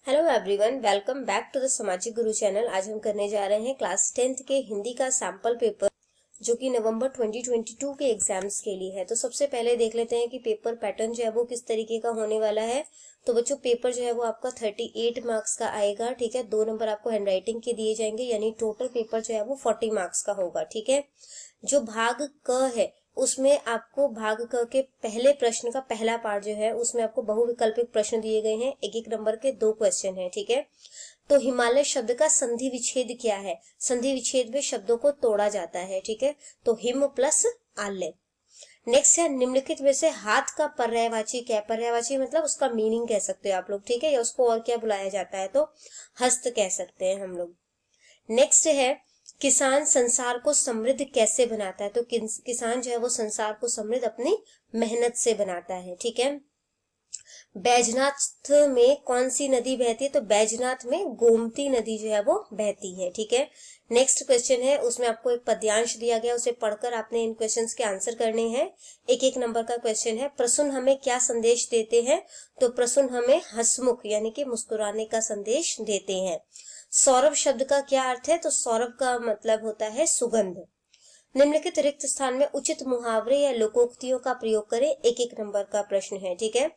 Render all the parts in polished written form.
Hello everyone, welcome back to the सामाजिक गुरु channel. आज हम करने जा रहे हैं क्लास 10th के हिंदी का सैंपल पेपर जो कि नवंबर 2022 के एग्जाम्स के लिए है। तो सबसे पहले देख लेते हैं कि पेपर पैटर्न जो है वो किस तरीके का होने वाला है। तो बच्चों, पेपर जो है वो आपका 38 मार्क्स का आएगा। ठीक है, 2 नंबर आपको हैंडराइटिंग के दिए जाएंगे, यानी टोटल पेपर जो है वो 40 मार्क्स का होगा। ठीक है, जो भाग क है उसमें आपको भाग क के पहले प्रश्न का पहला पार्ट जो है उसमें आपको बहुविकल्पिक प्रश्न दिए गए हैं। एक एक नंबर के 2 क्वेश्चन हैं। ठीक है, तो हिमालय शब्द का संधि विच्छेद क्या है? संधि विच्छेद में शब्दों को तोड़ा जाता है। ठीक है, तो हिम प्लस आल्य। नेक्स्ट है, निम्नलिखित में से हाथ का पर्यायवाची क्या है? पर्यायवाची मतलब उसका मीनिंग कह सकते हो आप लोग। ठीक है, या उसको और क्या बुलाया जाता है तो हस्त कह सकते हैं हम लोग। नेक्स्ट है, किसान संसार को समृद्ध कैसे बनाता है? तो किसान जो है वो संसार को समृद्ध अपनी मेहनत से बनाता है। ठीक है, बैजनाथ में कौन सी नदी बहती है? तो बैजनाथ में गोमती नदी जो है वो बहती है। ठीक है, नेक्स्ट क्वेश्चन है, उसमें आपको एक पद्यांश दिया गया, उसे पढ़कर आपने इन क्वेश्चंस के आंसर करने हैं। एक एक नंबर का क्वेश्चन है। प्रसून हमें क्या संदेश देते हैं? तो प्रसून हमें हंसमुख यानी कि मुस्कुराने का संदेश देते हैं। सौरभ शब्द का क्या अर्थ है? तो सौरभ का मतलब होता है सुगंध। निम्नलिखित रिक्त स्थान में उचित मुहावरे या लोकोक्तियों का प्रयोग करें। एक एक नंबर का प्रश्न है। ठीक है,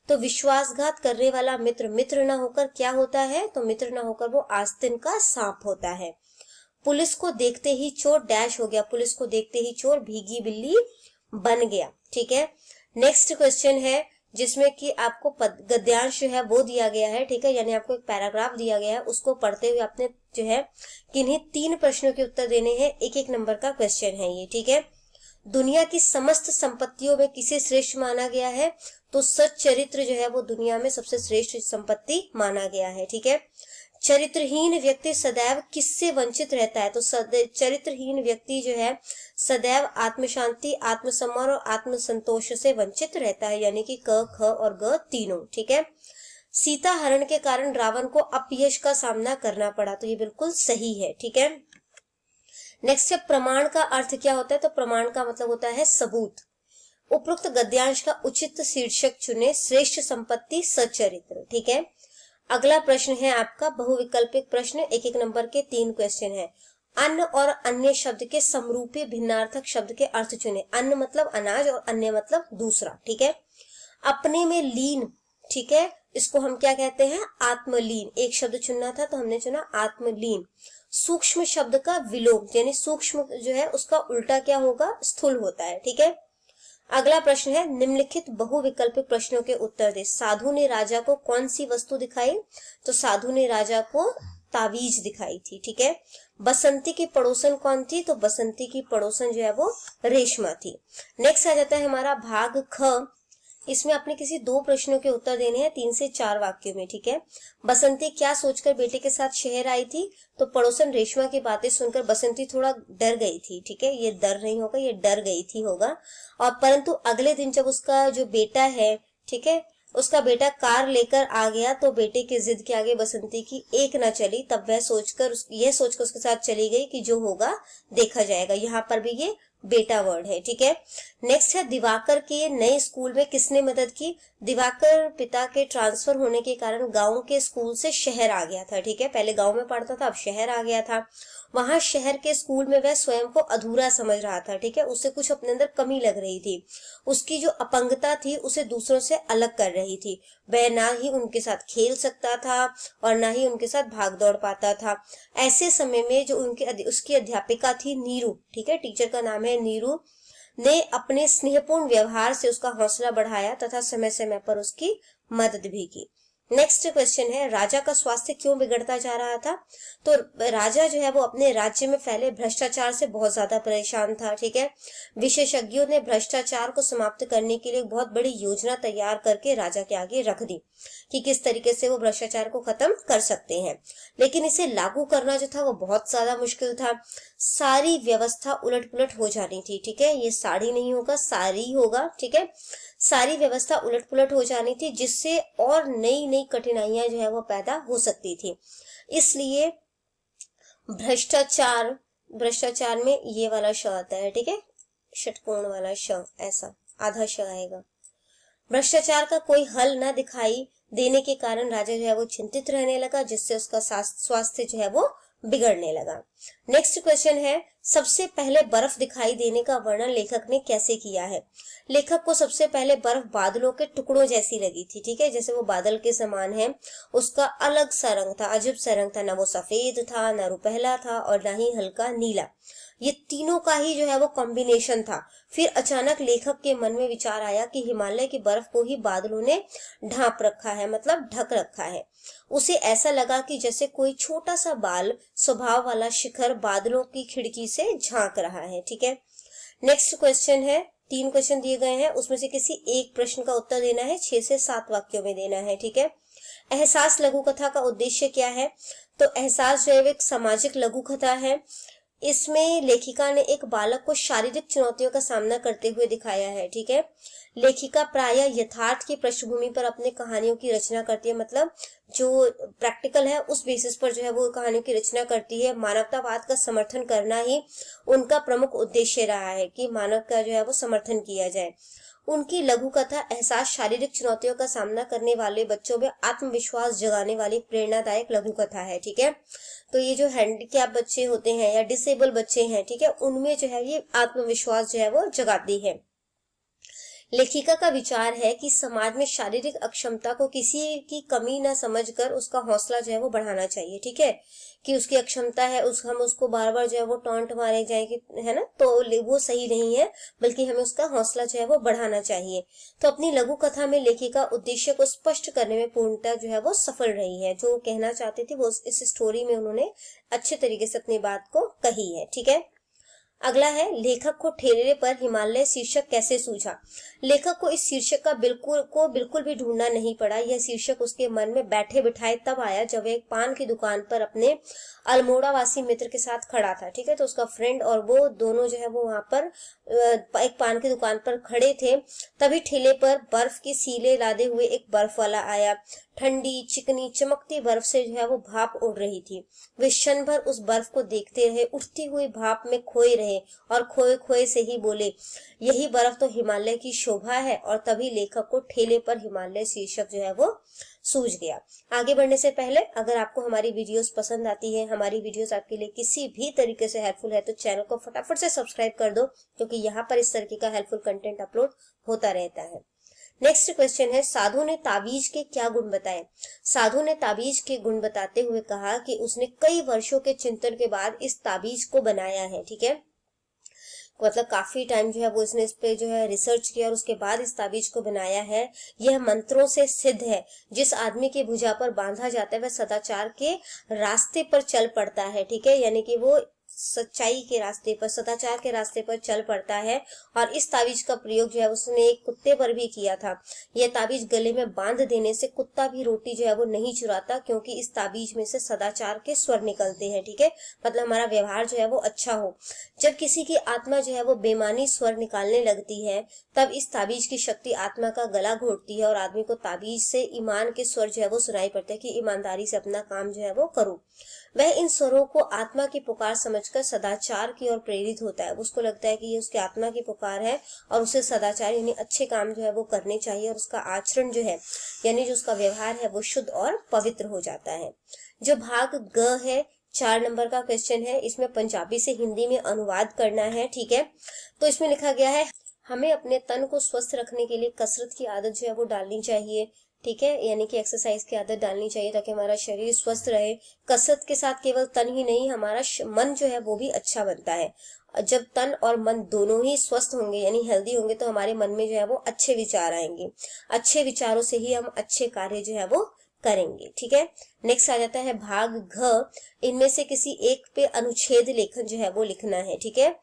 तो विश्वासघात करने वाला मित्र मित्र न होकर क्या होता है? तो मित्र न होकर वो आस्तीन का सांप होता है। पुलिस को देखते ही चोर डैश हो गया। पुलिस को देखते ही चोर भीगी बिल्ली बन गया। ठीक है, नेक्स्ट क्वेश्चन है जिसमें कि आपको गद्यांश जो है वो दिया गया है। ठीक है, यानी आपको एक पैराग्राफ दिया गया है, उसको पढ़ते हुए आपने जो है किन्हीं 3 प्रश्नों के उत्तर देने हैं। एक एक नंबर का क्वेश्चन है ये। ठीक है, दुनिया की समस्त संपत्तियों में किसे श्रेष्ठ माना गया है? तो सच्चरित्र जो है वो दुनिया में सबसे श्रेष्ठ संपत्ति माना गया है। ठीक है, चरित्रहीन व्यक्ति सदैव किससे वंचित रहता है? तो चरित्रहीन व्यक्ति जो है सदैव आत्मशांति, आत्मसम्मान और आत्मसंतोष से वंचित रहता है, यानी कि क, ख और ग तीनों। ठीक है, सीता हरण के कारण रावण को अपयश का सामना करना पड़ा। तो ये बिल्कुल सही है। ठीक है, नेक्स्ट है, प्रमाण का अर्थ क्या होता है? तो प्रमाण का मतलब होता है सबूत। उपरोक्त गद्यांश का उचित शीर्षक चुने। श्रेष्ठ संपत्ति सच्चरित्र। ठीक है, अगला प्रश्न है आपका बहुविकल्पिक प्रश्न। एक एक नंबर के 3 क्वेश्चन है। अन्न और अन्य शब्द के समरूपी भिन्नार्थक शब्द के अर्थ चुने। अन्न मतलब अनाज और अन्य मतलब दूसरा। ठीक है, अपने में लीन। ठीक है, इसको हम क्या कहते हैं? आत्मलीन। एक शब्द चुनना था तो हमने चुना आत्मलीन। सूक्ष्म शब्द का विलोम, यानी सूक्ष्म जो है उसका उल्टा क्या होगा? स्थूल होता है। ठीक है, अगला प्रश्न है, निम्नलिखित बहुविकल्पिक प्रश्नों के उत्तर दे। साधु ने राजा को कौन सी वस्तु दिखाई? तो साधु ने राजा को तावीज दिखाई थी। ठीक है, बसंती की पड़ोसन कौन थी? तो बसंती की पड़ोसन जो है वो रेशमा थी। नेक्स्ट आ जाता है हमारा भाग ख। इसमें आपने किसी 2 प्रश्नों के उत्तर देने हैं 3 से 4 वाक्यों में। ठीक है, बसंती क्या सोचकर बेटे के साथ शहर आई थी? तो पड़ोसन रेशमा की बातें सुनकर बसंती थोड़ा डर गई थी। ठीक है, ये डर नहीं होगा, ये डर गई थी होगा। और परंतु अगले दिन जब उसका जो बेटा है, ठीक है, उसका बेटा कार लेकर आ गया तो बेटे की जिद के आगे बसंती की एक न चली। तब वह यह सोचकर उसके साथ चली गई कि जो होगा देखा जाएगा। यहाँ पर भी ये बेटा वर्ड है। ठीक है, नेक्स्ट है, दिवाकर के नए स्कूल में किसने मदद की? दिवाकर पिता के ट्रांसफर होने के कारण गांव के स्कूल से शहर आ गया था। ठीक है, पहले गांव में पढ़ता था, अब शहर आ गया था। वहां शहर के स्कूल में वह स्वयं को अधूरा समझ रहा था। ठीक है, उसे कुछ अपने अंदर कमी लग रही थी। उसकी जो अपंगता थी उसे दूसरों से अलग कर रही थी। वह ना ही उनके साथ खेल सकता था और ना ही उनके साथ भाग दौड़ पाता था। ऐसे समय में जो उसकी अध्यापिका थी नीरू, ठीक है, टीचर का नाम है नीरू, ने अपने स्नेहपूर्ण व्यवहार से उसका हौसला बढ़ाया तथा समय समय पर उसकी मदद भी की। नेक्स्ट क्वेश्चन है, राजा का स्वास्थ्य क्यों बिगड़ता जा रहा था? तो राजा जो है वो अपने राज्य में फैले भ्रष्टाचार से बहुत ज्यादा परेशान था। ठीक है, विशेषज्ञों ने भ्रष्टाचार को समाप्त करने के लिए बहुत बड़ी योजना तैयार करके राजा के आगे रख दी कि किस तरीके से वो भ्रष्टाचार को खत्म कर सकते हैं, लेकिन इसे लागू करना जो था वो बहुत ज्यादा मुश्किल था। सारी व्यवस्था उलट पुलट हो जानी थी। ठीक है, ये साड़ी नहीं होगा, सारी होगा। ठीक है, सारी व्यवस्था उलट पुलट हो जानी थी, जिससे और नई नई कठिनाइयां जो है वो पैदा हो सकती थी। इसलिए भ्रष्टाचार में ये वाला श आता है। ठीक है, षटकोण वाला श, ऐसा आधा श आएगा। भ्रष्टाचार का कोई हल न दिखाई देने के कारण राजा जो है वो चिंतित रहने लगा, जिससे उसका स्वास्थ्य जो है वो बिगड़ने लगा। नेक्स्ट क्वेश्चन है, सबसे पहले बर्फ दिखाई देने का वर्णन लेखक ने कैसे किया है? लेखक को सबसे पहले बर्फ बादलों के टुकड़ों जैसी लगी थी, ठीक है, जैसे वो बादल के समान है। उसका अलग सा रंग था, अजीब सा रंग था, ना वो सफेद था, ना रुपहला था, और ना ही हल्का नीला। ये तीनों का ही जो है वो कॉम्बिनेशन था। फिर अचानक लेखक के मन में विचार आया कि हिमालय की बर्फ को ही बादलों ने ढांप रखा है, मतलब ढक रखा है। उसे ऐसा लगा कि जैसे कोई छोटा सा बाल स्वभाव वाला शिखर बादलों की खिड़की से झांक रहा है, ठीक है। नेक्स्ट क्वेश्चन है, 3 क्वेश्चन दिए गए हैं, उसमें से किसी एक प्रश्न का उत्तर देना है, 6 से 7 वाक्यों में देना है, ठीक है। एहसास लघु कथा का उद्देश्य क्या है? तो एहसास जो है एक सामाजिक लघु कथा है। इसमें लेखिका ने एक बालक को शारीरिक चुनौतियों का सामना करते हुए दिखाया है, ठीक है। लेखिका प्रायः यथार्थ की पृष्ठभूमि पर अपने कहानियों की रचना करती है, मतलब जो प्रैक्टिकल है उस बेसिस पर जो है वो कहानियों की रचना करती है। मानवतावाद का समर्थन करना ही उनका प्रमुख उद्देश्य रहा है कि मानव का जो है वो समर्थन किया जाए। उनकी लघु कथा एहसास शारीरिक चुनौतियों का सामना करने वाले बच्चों में आत्मविश्वास जगाने वाली प्रेरणादायक लघु कथा है, ठीक है। तो ये जो हैंडीकैप बच्चे होते हैं या डिसेबल बच्चे हैं, ठीक है, उनमें जो है ये आत्मविश्वास जो है वो जगाती है। लेखिका का विचार है कि समाज में शारीरिक अक्षमता को किसी की कमी न समझकर उसका हौसला जो है वो बढ़ाना चाहिए, ठीक है, कि उसकी अक्षमता है, हम उसको बार बार जो है वो टॉन्ट मारे जाए कि है ना, तो वो सही नहीं है, बल्कि हमें उसका हौसला जो है वो बढ़ाना चाहिए। तो अपनी लघु कथा में लेखिका उद्देश्य को स्पष्ट करने में पूर्णतः जो है वो सफल रही है। जो कहना चाहती थी वो इस स्टोरी में उन्होंने अच्छे तरीके से अपनी बात को कही है, ठीक है। अगला है, लेखक को ठेले पर हिमालय शीर्षक कैसे सूझा? लेखक को इस शीर्षक का बिल्कुल भी ढूंढना नहीं पड़ा। यह शीर्षक उसके मन में बैठे बिठाए तब आया जब वह एक पान की दुकान पर अपने अल्मोड़ा वासी मित्र के साथ खड़ा था, ठीक है। तो उसका फ्रेंड और वो दोनों जो है वो वहां पर एक पान की दुकान पर खड़े थे। तभी ठेले पर बर्फ की सीले लादे हुए एक बर्फ वाला आया। ठंडी चिकनी चमकती बर्फ से जो है वो भाप उड़ रही थी। वे क्षण भर उस बर्फ को देखते रहे, उठती हुई भाप में खोए रहे और खोए खोए से ही बोले, यही बर्फ तो हिमालय की शोभा है। और तभी लेखक को ठेले पर हिमालय शीर्षक जो है वो सूझ गया। आगे बढ़ने से पहले अगर आपको हमारी वीडियोस पसंद आती है, हमारी वीडियोस आपके लिए किसी भी तरीके से हेल्पफुल है, तो चैनल को फटाफट से सब्सक्राइब कर दो, क्योंकि यहाँ पर इस तरीके का हेल्पफुल कंटेंट अपलोड होता रहता है। नेक्स्ट क्वेश्चन है, साधु ने ताबीज के क्या गुण बताए? साधु ने ताबीज के गुण बताते हुए कहा कि उसने कई वर्षों के चिंतन के बाद इस ताबीज को बनाया है, ठीक है। मतलब काफी टाइम जो है वो इसने इस पे जो है रिसर्च किया और उसके बाद इस ताबीज को बनाया है। यह मंत्रों से सिद्ध है। जिस आदमी की भुजा पर बांधा जाता है वह सदाचार के रास्ते पर चल पड़ता है, ठीक है, यानी कि वो सच्चाई के रास्ते पर, सदाचार के रास्ते पर चल पड़ता है। और इस ताबीज का प्रयोग जो है उसने एक कुत्ते पर भी किया था। यह ताबीज गले में बांध देने से कुत्ता भी रोटी जो है वो नहीं चुराता, क्योंकि इस ताबीज में से सदाचार के स्वर निकलते हैं, ठीक है, मतलब हमारा व्यवहार जो है वो अच्छा हो। जब किसी की आत्मा जो है वो बेमानी स्वर निकालने लगती है, तब इस ताबीज की शक्ति आत्मा का गला घोटती है और आदमी को ताबीज से ईमान के स्वर जो है वो सुनाई पड़ते हैं कि ईमानदारी से अपना काम जो है वो करो। वह इन स्वरों को आत्मा की पुकार समझकर सदाचार की ओर प्रेरित होता है। उसको लगता है कि ये उसकी आत्मा की पुकार है और उसे सदाचार यानी अच्छे काम जो है वो करने चाहिए, और उसका आचरण जो है यानी जो उसका व्यवहार है वो शुद्ध और पवित्र हो जाता है। जो भाग ग है, 4 नंबर का क्वेश्चन है, इसमें पंजाबी से हिंदी में अनुवाद करना है, ठीक है। तो इसमें लिखा गया है, हमें अपने तन को स्वस्थ रखने के लिए कसरत की आदत जो है वो डालनी चाहिए, ठीक है, यानी कि एक्सरसाइज की आदत डालनी चाहिए ताकि हमारा शरीर स्वस्थ रहे। कसरत के साथ केवल तन ही नहीं, हमारा मन जो है वो भी अच्छा बनता है। जब तन और मन दोनों ही स्वस्थ होंगे यानी हेल्दी होंगे, तो हमारे मन में जो है वो अच्छे विचार आएंगे। अच्छे विचारों से ही हम अच्छे कार्य जो है वो करेंगे, ठीक है। नेक्स्ट आ जाता है भाग घ, इनमें से किसी एक पे अनुच्छेद लेखन जो है वो लिखना है, ठीक है।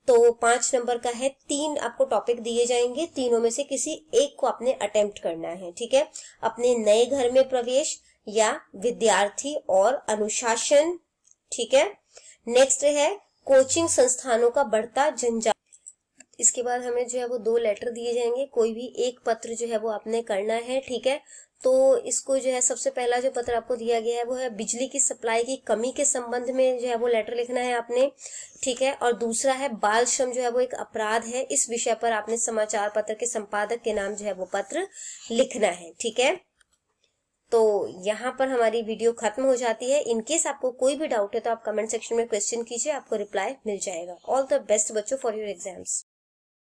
तो 5 नंबर का है, 3 आपको टॉपिक दिए जाएंगे, तीनों में से किसी एक को आपने अटेम्प्ट करना है, ठीक है। अपने नए घर में प्रवेश, या विद्यार्थी और अनुशासन, ठीक है। नेक्स्ट है कोचिंग संस्थानों का बढ़ता जंजाल। इसके बाद हमें जो है वो 2 लेटर दिए जाएंगे, कोई भी एक पत्र जो है वो आपने करना है, ठीक है। तो इसको जो है सबसे पहला जो पत्र आपको दिया गया है वो है बिजली की सप्लाई की कमी के संबंध में जो है वो लेटर लिखना है आपने, ठीक है। और दूसरा है बाल श्रम जो है वो एक अपराध है, इस विषय पर आपने समाचार पत्र के संपादक के नाम जो है वो पत्र लिखना है, ठीक है। तो यहाँ पर हमारी वीडियो खत्म हो जाती है। इनकेस आपको कोई भी डाउट है तो आप कमेंट सेक्शन में क्वेश्चन कीजिए, आपको रिप्लाई मिल जाएगा। ऑल द बेस्ट बच्चों फॉर योर एग्जाम्स।